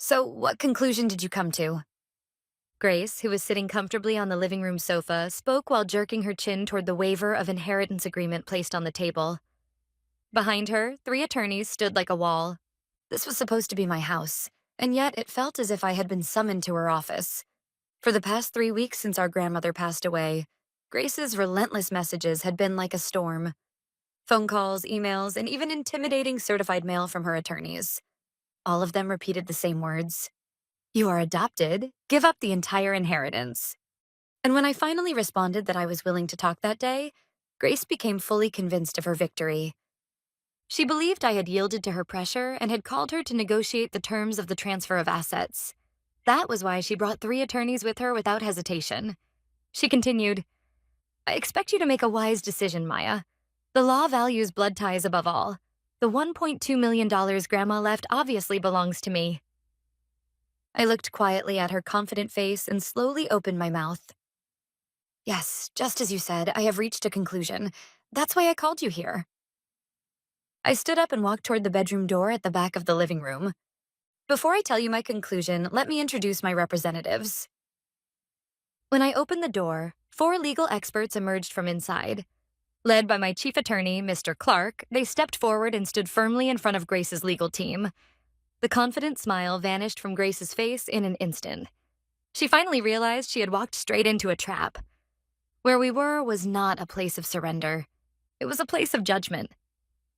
So, what conclusion did you come to? Grace, who was sitting comfortably on the living room sofa, spoke while jerking her chin toward the waiver of inheritance agreement placed on the table. Behind her, three attorneys stood like a wall. This was supposed to be my house, and yet it felt as if I had been summoned to her office. For the past 3 weeks since our grandmother passed away, Grace's relentless messages had been like a storm. Phone calls, emails, and even intimidating certified mail from her attorneys. All of them repeated the same words. You are adopted. Give up the entire inheritance. And when I finally responded that I was willing to talk that day, Grace became fully convinced of her victory. She believed I had yielded to her pressure and had called her to negotiate the terms of the transfer of assets. That was why she brought three attorneys with her without hesitation. She continued, I expect you to make a wise decision, Maya. The law values blood ties above all. The $1.2 million Grandma left obviously belongs to me. I looked quietly at her confident face and slowly opened my mouth. Yes, just as you said, I have reached a conclusion. That's why I called you here. I stood up and walked toward the bedroom door at the back of the living room. Before I tell you my conclusion, let me introduce my representatives. When I opened the door, four legal experts emerged from inside. Led by my chief attorney, Mr. Clark, they stepped forward and stood firmly in front of Grace's legal team. The confident smile vanished from Grace's face in an instant. She finally realized she had walked straight into a trap. Where we were was not a place of surrender. It was a place of judgment.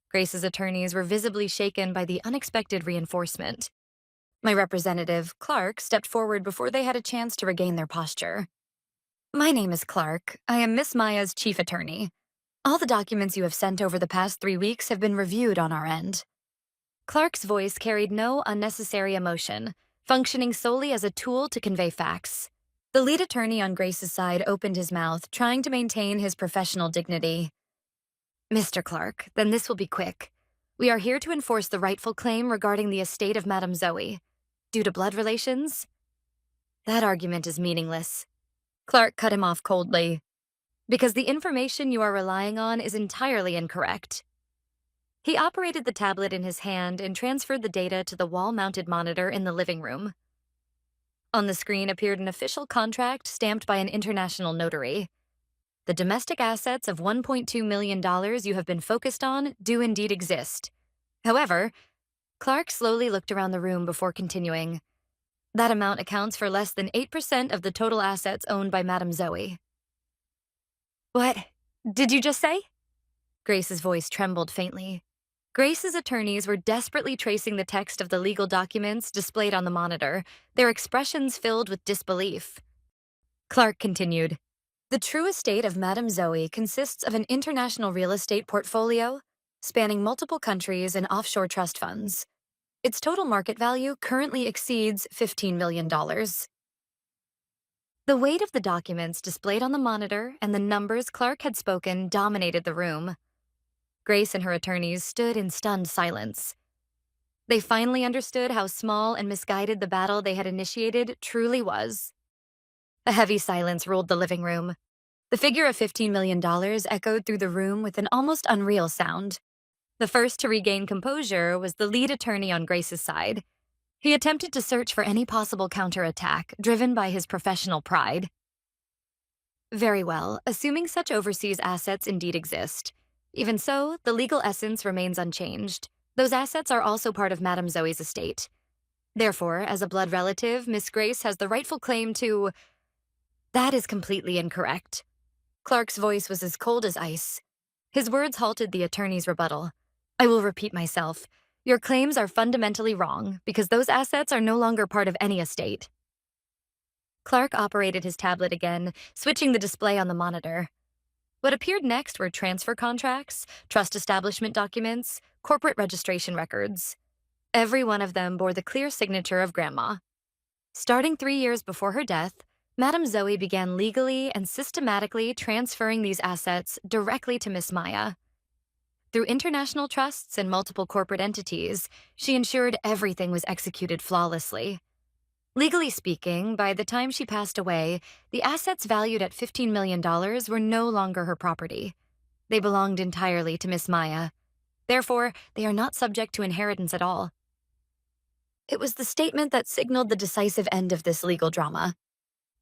Grace's attorneys were visibly shaken by the unexpected reinforcement. My representative, Clark, stepped forward before they had a chance to regain their posture. My name is Clark. I am Miss Maya's chief attorney. All the documents you have sent over the past 3 weeks have been reviewed on our end. Clark's voice carried no unnecessary emotion, functioning solely as a tool to convey facts. The lead attorney on Grace's side opened his mouth, trying to maintain his professional dignity. Mr. Clark, then this will be quick. We are here to enforce the rightful claim regarding the estate of Madame Zoe. Due to blood relations? That argument is meaningless. Clark cut him off coldly. Because the information you are relying on is entirely incorrect. He operated the tablet in his hand and transferred the data to the wall-mounted monitor in the living room. On the screen appeared an official contract stamped by an international notary. The domestic assets of $1.2 million you have been focused on do indeed exist. However, Clark slowly looked around the room before continuing. That amount accounts for less than 8% of the total assets owned by Madame Zoe. What did you just say? Grace's voice trembled faintly. Grace's attorneys were desperately tracing the text of the legal documents displayed on the monitor, their expressions filled with disbelief. Clark continued, The true estate of Madame Zoe consists of an international real estate portfolio spanning multiple countries and offshore trust funds. Its total market value currently exceeds $15 million. The weight of the documents displayed on the monitor and the numbers Clark had spoken dominated the room. Grace and her attorneys stood in stunned silence. They finally understood how small and misguided the battle they had initiated truly was. A heavy silence ruled the living room. The figure of $15 million echoed through the room with an almost unreal sound. The first to regain composure was the lead attorney on Grace's side. He attempted to search for any possible counterattack, driven by his professional pride. Very well, assuming such overseas assets indeed exist. Even so, the legal essence remains unchanged. Those assets are also part of Madame Zoe's estate. Therefore, as a blood relative, Miss Grace has the rightful claim to... That is completely incorrect. Clark's voice was as cold as ice. His words halted the attorney's rebuttal. I will repeat myself. Your claims are fundamentally wrong because those assets are no longer part of any estate. Clark operated his tablet again, switching the display on the monitor. What appeared next were transfer contracts, trust establishment documents, corporate registration records. Every one of them bore the clear signature of Grandma. Starting 3 years before her death, Madame Zoe began legally and systematically transferring these assets directly to Miss Maya. Through international trusts and multiple corporate entities, she ensured everything was executed flawlessly. Legally speaking, by the time she passed away, the assets valued at $15 million were no longer her property. They belonged entirely to Miss Maya. Therefore, they are not subject to inheritance at all. It was the statement that signaled the decisive end of this legal drama.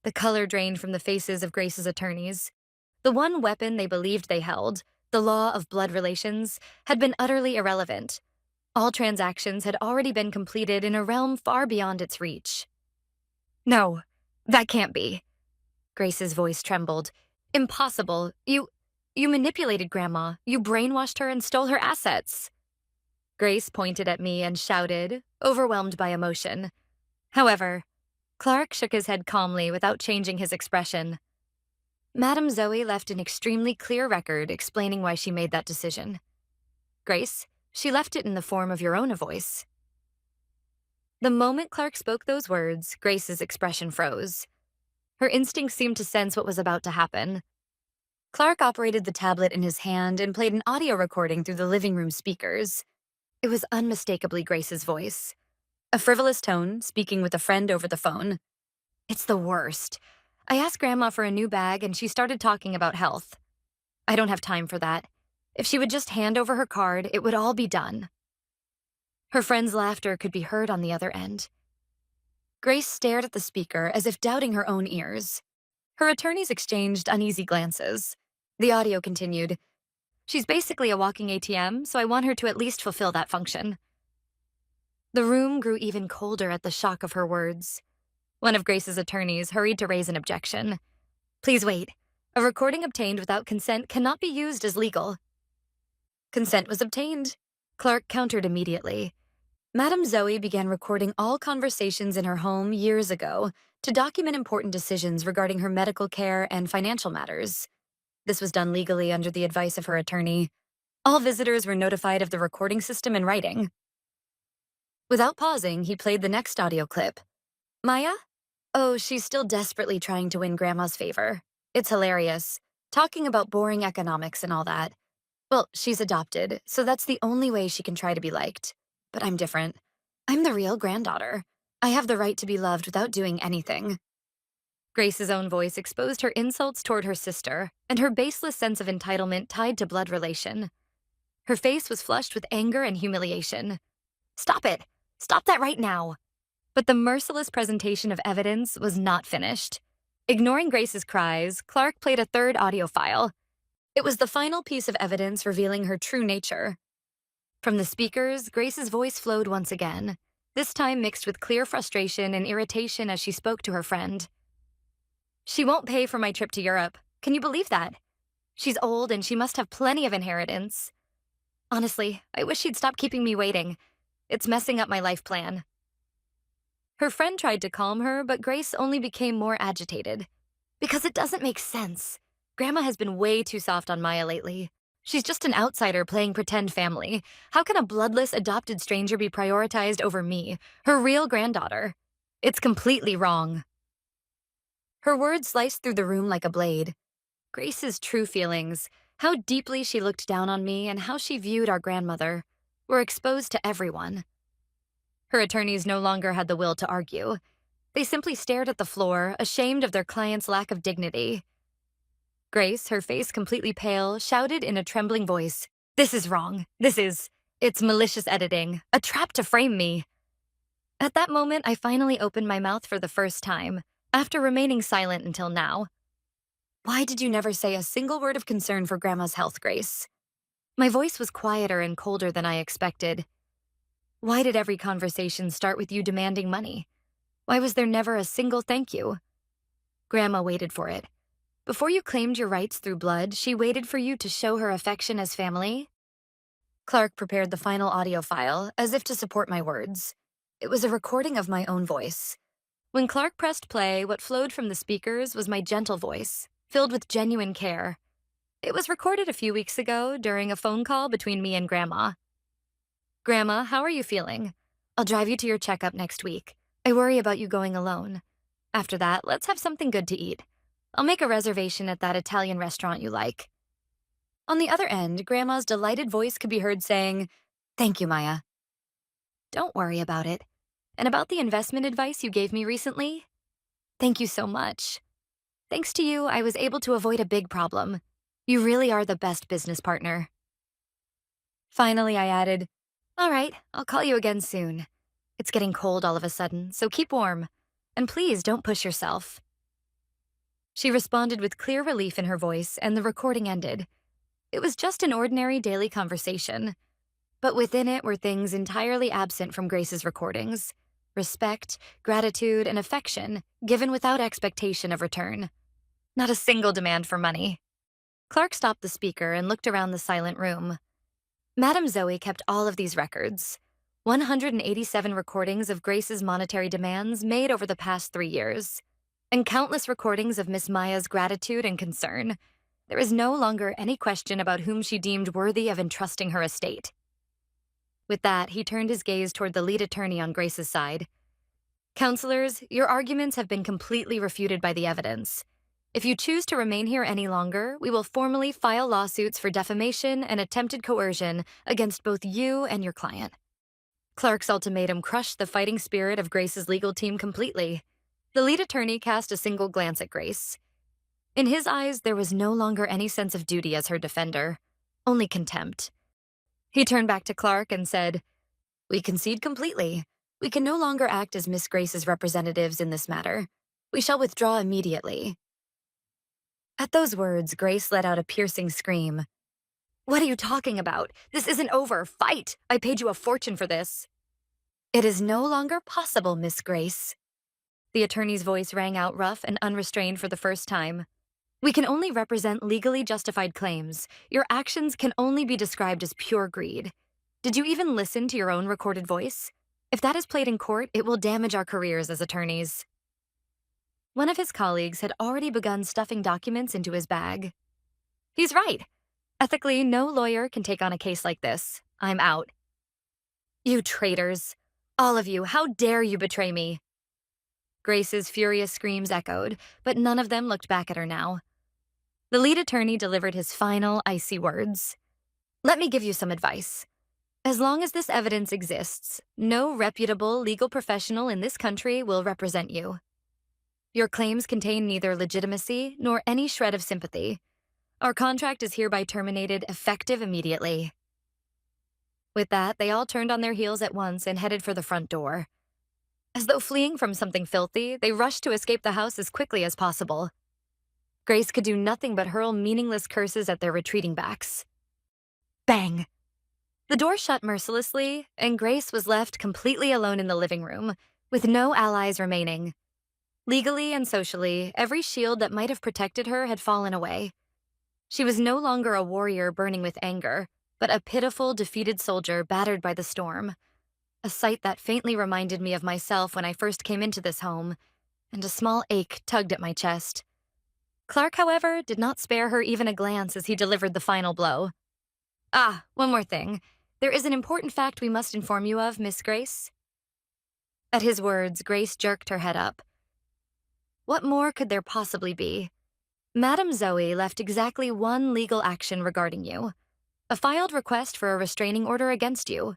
The color drained from the faces of Grace's attorneys. The one weapon they believed they held, the law of blood relations, had been utterly irrelevant. All transactions had already been completed in a realm far beyond its reach. No, that can't be. Grace's voice trembled. Impossible. You manipulated Grandma. You brainwashed her and stole her assets. Grace pointed at me and shouted, overwhelmed by emotion. However, Clark shook his head calmly without changing his expression. Madame Zoe left an extremely clear record explaining why she made that decision. Grace, she left it in the form of your own voice. The moment Clark spoke those words, Grace's expression froze. Her instincts seemed to sense what was about to happen. Clark operated the tablet in his hand and played an audio recording through the living room speakers. It was unmistakably Grace's voice. A frivolous tone, speaking with a friend over the phone. It's the worst. I asked Grandma for a new bag and she started talking about health. I don't have time for that. If she would just hand over her card, it would all be done. Her friend's laughter could be heard on the other end. Grace stared at the speaker as if doubting her own ears. Her attorneys exchanged uneasy glances. The audio continued. She's basically a walking ATM, so I want her to at least fulfill that function. The room grew even colder at the shock of her words. One of Grace's attorneys hurried to raise an objection. Please wait. A recording obtained without consent cannot be used as legal. Consent was obtained. Clark countered immediately. Madame Zoe began recording all conversations in her home years ago to document important decisions regarding her medical care and financial matters. This was done legally under the advice of her attorney. All visitors were notified of the recording system in writing. Without pausing, he played the next audio clip. Maya? Oh, she's still desperately trying to win Grandma's favor. It's hilarious. Talking about boring economics and all that. Well, she's adopted, so that's the only way she can try to be liked. But I'm different. I'm the real granddaughter. I have the right to be loved without doing anything. Grace's own voice exposed her insults toward her sister and her baseless sense of entitlement tied to blood relation. Her face was flushed with anger and humiliation. Stop it! Stop that right now! But the merciless presentation of evidence was not finished. Ignoring Grace's cries, Clark played a third audio file. It was the final piece of evidence revealing her true nature. From the speakers, Grace's voice flowed once again, this time mixed with clear frustration and irritation as she spoke to her friend. She won't pay for my trip to Europe. Can you believe that? She's old and she must have plenty of inheritance. Honestly, I wish she'd stop keeping me waiting. It's messing up my life plan. Her friend tried to calm her, but Grace only became more agitated. Because it doesn't make sense. Grandma has been way too soft on Maya lately. She's just an outsider playing pretend family. How can a bloodless adopted stranger be prioritized over me, her real granddaughter? It's completely wrong. Her words sliced through the room like a blade. Grace's true feelings, how deeply she looked down on me and how she viewed our grandmother, were exposed to everyone. Her attorneys no longer had the will to argue. They simply stared at the floor, ashamed of their client's lack of dignity. Grace, her face completely pale, shouted in a trembling voice, "This is wrong. It's malicious editing, a trap to frame me." At that moment, I finally opened my mouth for the first time, after remaining silent until now. Why did you never say a single word of concern for Grandma's health, Grace? My voice was quieter and colder than I expected. Why did every conversation start with you demanding money? Why was there never a single thank you? Grandma waited for it. Before you claimed your rights through blood, she waited for you to show her affection as family. Clark prepared the final audio file, as if to support my words. It was a recording of my own voice. When Clark pressed play, what flowed from the speakers was my gentle voice, filled with genuine care. It was recorded a few weeks ago during a phone call between me and Grandma. Grandma, how are you feeling? I'll drive you to your checkup next week. I worry about you going alone. After that, let's have something good to eat. I'll make a reservation at that Italian restaurant you like. On the other end, Grandma's delighted voice could be heard saying, "Thank you, Maya. Don't worry about it. And about the investment advice you gave me recently? Thank you so much. Thanks to you, I was able to avoid a big problem. You really are the best business partner." Finally, I added, "All right, I'll call you again soon. It's getting cold all of a sudden, so keep warm. And please don't push yourself. She responded with clear relief in her voice, and the recording ended. It was just an ordinary daily conversation, but within it were things entirely absent from Grace's recordings: respect, gratitude, and affection given without expectation of return. Not a single demand for money. Clark stopped the speaker and looked around the silent room. Madame Zoe kept all of these records: 187 recordings of Grace's monetary demands made over the past 3 years, and countless recordings of Miss Maya's gratitude and concern. There is no longer any question about whom she deemed worthy of entrusting her estate. With that, he turned his gaze toward the lead attorney on Grace's side. Counselors, your arguments have been completely refuted by the evidence. If you choose to remain here any longer, we will formally file lawsuits for defamation and attempted coercion against both you and your client. Clark's ultimatum crushed the fighting spirit of Grace's legal team completely. The lead attorney cast a single glance at Grace. In his eyes, there was no longer any sense of duty as her defender, only contempt. He turned back to Clark and said, "We concede completely. We can no longer act as Miss Grace's representatives in this matter. We shall withdraw immediately." At those words, Grace let out a piercing scream. "What are you talking about? This isn't over. Fight! I paid you a fortune for this." "It is no longer possible, Miss Grace." The attorney's voice rang out rough and unrestrained for the first time. "We can only represent legally justified claims. Your actions can only be described as pure greed. Did you even listen to your own recorded voice? If that is played in court, it will damage our careers as attorneys." One of his colleagues had already begun stuffing documents into his bag. "He's right. Ethically, no lawyer can take on a case like this. I'm out." "You traitors. All of you, how dare you betray me?" Grace's furious screams echoed, but none of them looked back at her now. The lead attorney delivered his final, icy words. "Let me give you some advice. As long as this evidence exists, no reputable legal professional in this country will represent you. Your claims contain neither legitimacy nor any shred of sympathy. Our contract is hereby terminated, effective immediately." With that, they all turned on their heels at once and headed for the front door. As though fleeing from something filthy, they rushed to escape the house as quickly as possible. Grace could do nothing but hurl meaningless curses at their retreating backs. Bang! The door shut mercilessly, and Grace was left completely alone in the living room, with no allies remaining. Legally and socially, every shield that might have protected her had fallen away. She was no longer a warrior burning with anger, but a pitiful, defeated soldier battered by the storm. A sight that faintly reminded me of myself when I first came into this home, and a small ache tugged at my chest. Clark, however, did not spare her even a glance as he delivered the final blow. "Ah, one more thing. There is an important fact we must inform you of, Miss Grace." At his words, Grace jerked her head up. What more could there possibly be? Madame Zoe left exactly one legal action regarding you: a filed request for a restraining order against you.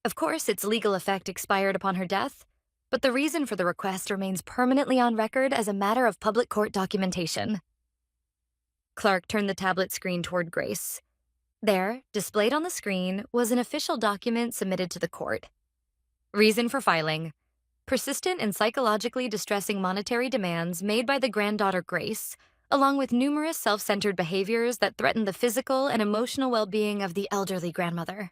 Of course, its legal effect expired upon her death, but the reason for the request remains permanently on record as a matter of public court documentation. Clark turned the tablet screen toward Grace. There, displayed on the screen, was an official document submitted to the court. Reason for filing: persistent and psychologically distressing monetary demands made by the granddaughter Grace, along with numerous self-centered behaviors that threaten the physical and emotional well-being of the elderly grandmother.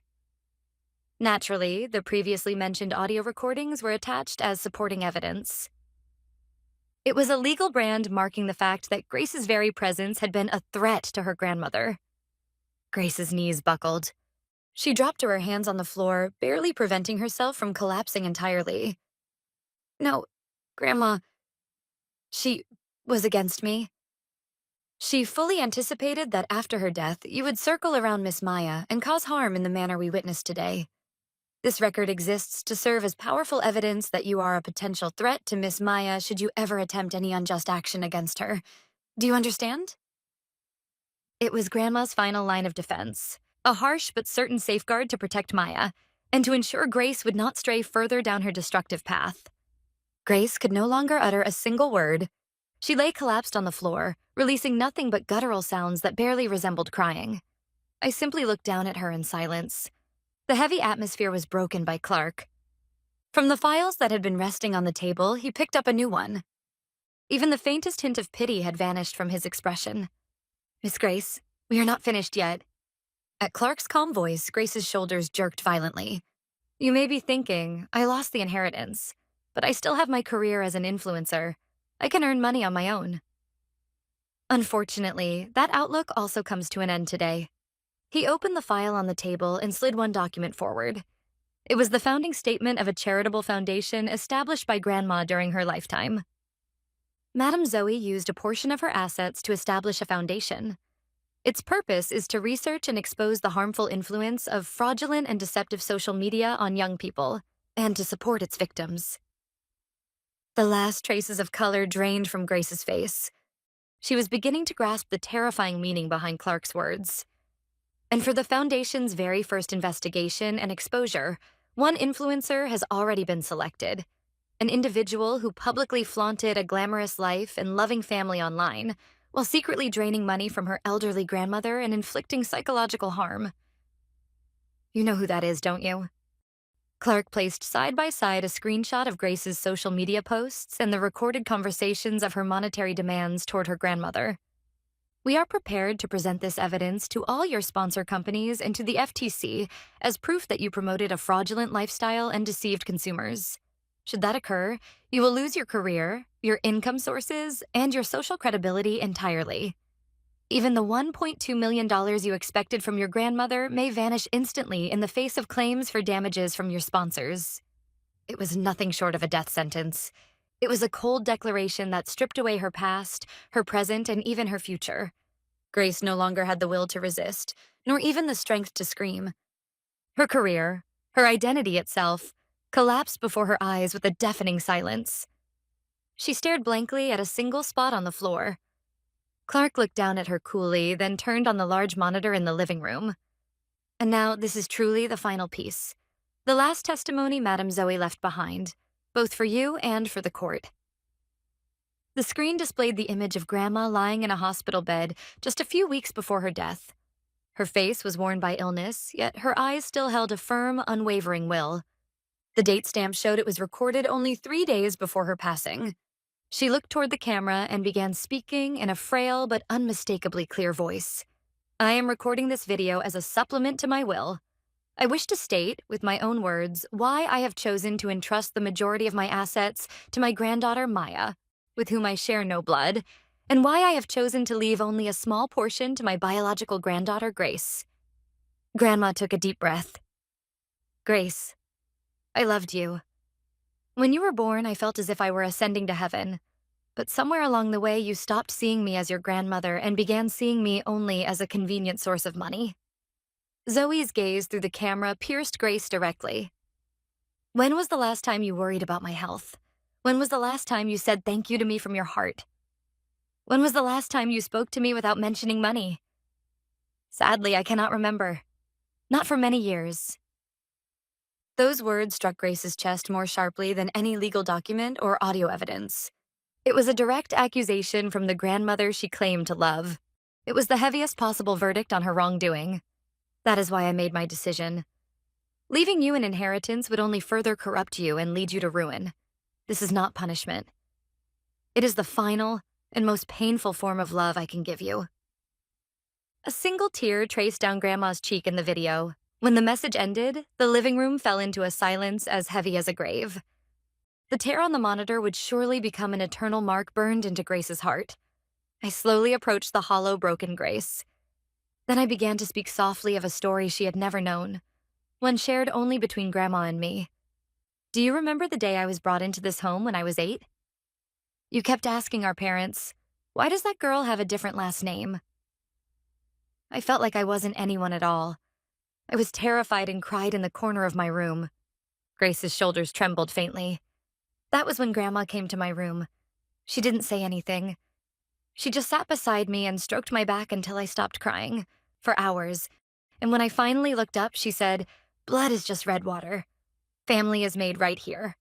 Naturally, the previously mentioned audio recordings were attached as supporting evidence. It was a legal brand marking the fact that Grace's very presence had been a threat to her grandmother. Grace's knees buckled. She dropped to her hands on the floor, barely preventing herself from collapsing entirely. "No, Grandma. She was against me." She fully anticipated that after her death, you would circle around Miss Maya and cause harm in the manner we witnessed today. This record exists to serve as powerful evidence that you are a potential threat to Miss Maya should you ever attempt any unjust action against her. Do you understand? It was Grandma's final line of defense, a harsh but certain safeguard to protect Maya, and to ensure Grace would not stray further down her destructive path. Grace could no longer utter a single word. She lay collapsed on the floor, releasing nothing but guttural sounds that barely resembled crying. I simply looked down at her in silence. The heavy atmosphere was broken by Clark. From the files that had been resting on the table, he picked up a new one. Even the faintest hint of pity had vanished from his expression. Miss Grace, we are not finished yet. At Clark's calm voice, Grace's shoulders jerked violently. You may be thinking, I lost the inheritance, but I still have my career as an influencer. I can earn money on my own. Unfortunately, that outlook also comes to an end today. He opened the file on the table and slid one document forward. It was the founding statement of a charitable foundation established by Grandma during her lifetime. Madame Zoe used a portion of her assets to establish a foundation. Its purpose is to research and expose the harmful influence of fraudulent and deceptive social media on young people, and to support its victims. The last traces of color drained from Grace's face. She was beginning to grasp the terrifying meaning behind Clark's words. And for the Foundation's very first investigation and exposure, one influencer has already been selected. An individual who publicly flaunted a glamorous life and loving family online, while secretly draining money from her elderly grandmother and inflicting psychological harm. You know who that is, don't you? Clark placed side by side a screenshot of Grace's social media posts and the recorded conversations of her monetary demands toward her grandmother. We are prepared to present this evidence to all your sponsor companies and to the FTC as proof that you promoted a fraudulent lifestyle and deceived consumers. Should that occur, you will lose your career, your income sources, and your social credibility entirely. Even the $1.2 million you expected from your grandmother may vanish instantly in the face of claims for damages from your sponsors. It was nothing short of a death sentence. It was a cold declaration that stripped away her past, her present, and even her future. Grace no longer had the will to resist, nor even the strength to scream. Her career, her identity itself, collapsed before her eyes with a deafening silence. She stared blankly at a single spot on the floor. Clark looked down at her coolly, then turned on the large monitor in the living room. And now this is truly the final piece. The last testimony Madame Zoe left behind, both for you and for the court. The screen displayed the image of Grandma lying in a hospital bed just a few weeks before her death. Her face was worn by illness, yet her eyes still held a firm, unwavering will. The date stamp showed it was recorded only 3 days before her passing. She looked toward the camera and began speaking in a frail but unmistakably clear voice. I am recording this video as a supplement to my will. I wish to state, with my own words, why I have chosen to entrust the majority of my assets to my granddaughter Maya, with whom I share no blood, and why I have chosen to leave only a small portion to my biological granddaughter Grace. Grandma took a deep breath. Grace, I loved you. When you were born, I felt as if I were ascending to heaven. But somewhere along the way, you stopped seeing me as your grandmother and began seeing me only as a convenient source of money. Zoe's gaze through the camera pierced Grace directly. When was the last time you worried about my health? When was the last time you said thank you to me from your heart? When was the last time you spoke to me without mentioning money? Sadly, I cannot remember. Not for many years. Those words struck Grace's chest more sharply than any legal document or audio evidence. It was a direct accusation from the grandmother she claimed to love. It was the heaviest possible verdict on her wrongdoing. That is why I made my decision. Leaving you an inheritance would only further corrupt you and lead you to ruin. This is not punishment. It is the final and most painful form of love I can give you. A single tear traced down Grandma's cheek in the video. When the message ended, the living room fell into a silence as heavy as a grave. The tear on the monitor would surely become an eternal mark burned into Grace's heart. I slowly approached the hollow, broken Grace. Then I began to speak softly of a story she had never known, one shared only between Grandma and me. Do you remember the day I was brought into this home when I was 8? You kept asking our parents, why does that girl have a different last name? I felt like I wasn't anyone at all. I was terrified and cried in the corner of my room. Grace's shoulders trembled faintly. That was when Grandma came to my room. She didn't say anything. She just sat beside me and stroked my back until I stopped crying, for hours. And when I finally looked up, she said, blood is just red water. Family is made right here.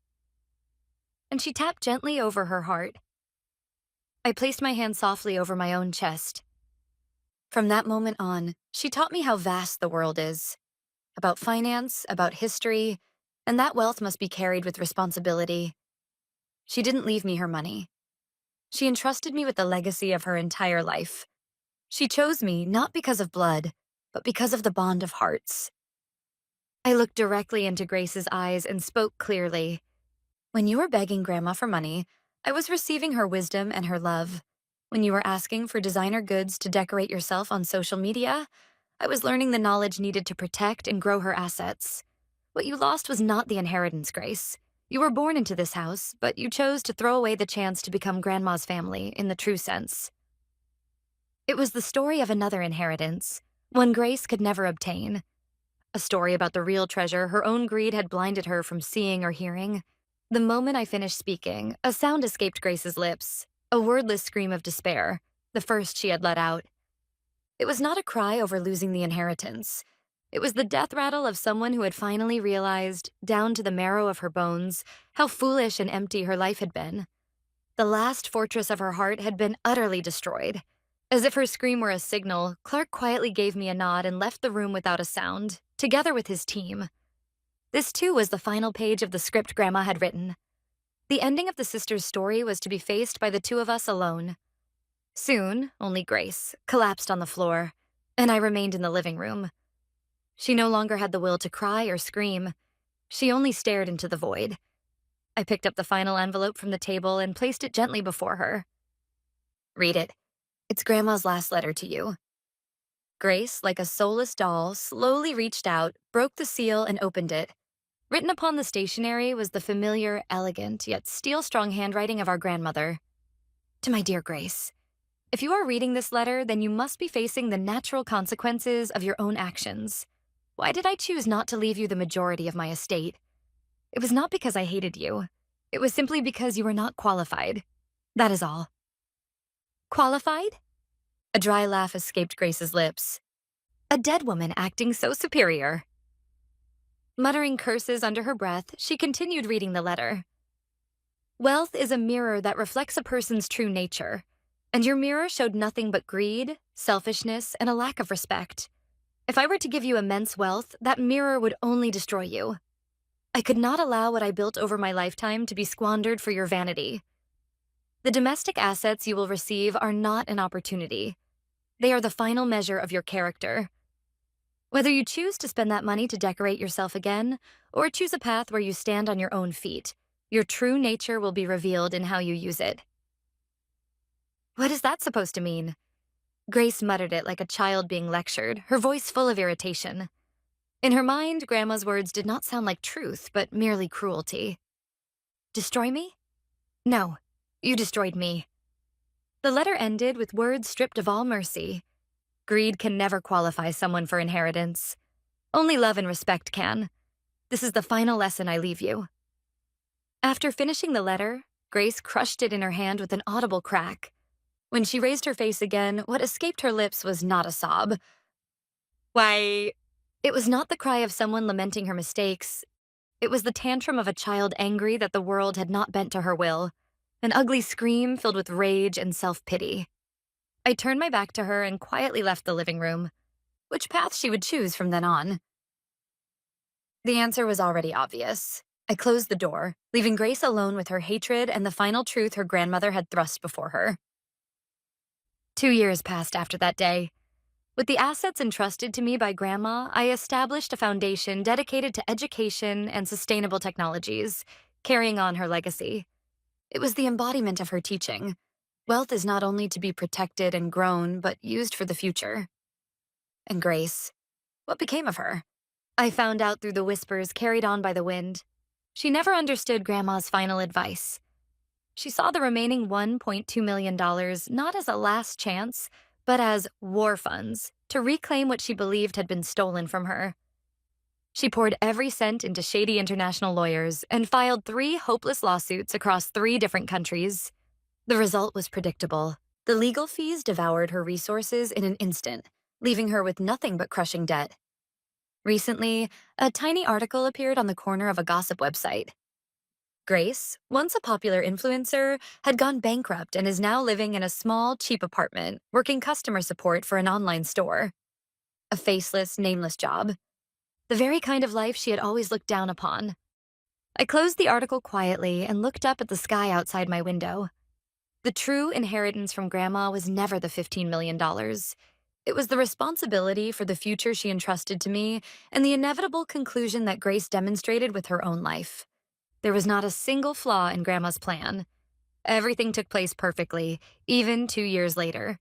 And she tapped gently over her heart. I placed my hand softly over my own chest. From that moment on, she taught me how vast the world is. About finance, about history, and that wealth must be carried with responsibility. She didn't leave me her money. She entrusted me with the legacy of her entire life. She chose me not because of blood, but because of the bond of hearts. I looked directly into Grace's eyes and spoke clearly. When you were begging Grandma for money, I was receiving her wisdom and her love. When you were asking for designer goods to decorate yourself on social media, I was learning the knowledge needed to protect and grow her assets. What you lost was not the inheritance, Grace. You were born into this house, but you chose to throw away the chance to become Grandma's family in the true sense. It was the story of another inheritance, one Grace could never obtain. A story about the real treasure her own greed had blinded her from seeing or hearing. The moment I finished speaking, a sound escaped Grace's lips, a wordless scream of despair, the first she had let out. It was not a cry over losing the inheritance. It was the death rattle of someone who had finally realized, down to the marrow of her bones, how foolish and empty her life had been. The last fortress of her heart had been utterly destroyed. As if her scream were a signal, Clark quietly gave me a nod and left the room without a sound, together with his team. This, too, was the final page of the script Grandma had written. The ending of the sisters' story was to be faced by the two of us alone. Soon, only Grace collapsed on the floor, and I remained in the living room. She no longer had the will to cry or scream. She only stared into the void. I picked up the final envelope from the table and placed it gently before her. Read it. It's Grandma's last letter to you. Grace, like a soulless doll, slowly reached out, broke the seal, and opened it. Written upon the stationery was the familiar, elegant, yet steel-strong handwriting of our grandmother. To my dear Grace, if you are reading this letter, then you must be facing the natural consequences of your own actions. Why did I choose not to leave you the majority of my estate? It was not because I hated you. It was simply because you were not qualified. That is all. Qualified? A dry laugh escaped Grace's lips. A dead woman acting so superior. Muttering curses under her breath, she continued reading the letter. Wealth is a mirror that reflects a person's true nature, and your mirror showed nothing but greed, selfishness, and a lack of respect. If I were to give you immense wealth, that mirror would only destroy you. I could not allow what I built over my lifetime to be squandered for your vanity. The domestic assets you will receive are not an opportunity. They are the final measure of your character. Whether you choose to spend that money to decorate yourself again, or choose a path where you stand on your own feet, your true nature will be revealed in how you use it. What is that supposed to mean? Grace muttered it like a child being lectured, her voice full of irritation. In her mind, Grandma's words did not sound like truth, but merely cruelty. Destroy me? No, you destroyed me. The letter ended with words stripped of all mercy. Greed can never qualify someone for inheritance. Only love and respect can. This is the final lesson I leave you. After finishing the letter, Grace crushed it in her hand with an audible crack. When she raised her face again, what escaped her lips was not a sob. Why, it was not the cry of someone lamenting her mistakes. It was the tantrum of a child angry that the world had not bent to her will, an ugly scream filled with rage and self-pity. I turned my back to her and quietly left the living room. Which path she would choose from then on? The answer was already obvious. I closed the door, leaving Grace alone with her hatred and the final truth her grandmother had thrust before her. 2 years passed after that day. With the assets entrusted to me by Grandma, I established a foundation dedicated to education and sustainable technologies, carrying on her legacy. It was the embodiment of her teaching. Wealth is not only to be protected and grown, but used for the future. And Grace, what became of her? I found out through the whispers carried on by the wind. She never understood Grandma's final advice. She saw the remaining $1.2 million not as a last chance, but as war funds to reclaim what she believed had been stolen from her. She poured every cent into shady international lawyers and filed 3 hopeless lawsuits across 3 different countries. The result was predictable. The legal fees devoured her resources in an instant, leaving her with nothing but crushing debt. Recently, a tiny article appeared on the corner of a gossip website. Grace, once a popular influencer, had gone bankrupt and is now living in a small, cheap apartment, working customer support for an online store. A faceless, nameless job. The very kind of life she had always looked down upon. I closed the article quietly and looked up at the sky outside my window. The true inheritance from Grandma was never the $15 million. It was the responsibility for the future she entrusted to me and the inevitable conclusion that Grace demonstrated with her own life. There was not a single flaw in Grandma's plan. Everything took place perfectly, even 2 years later.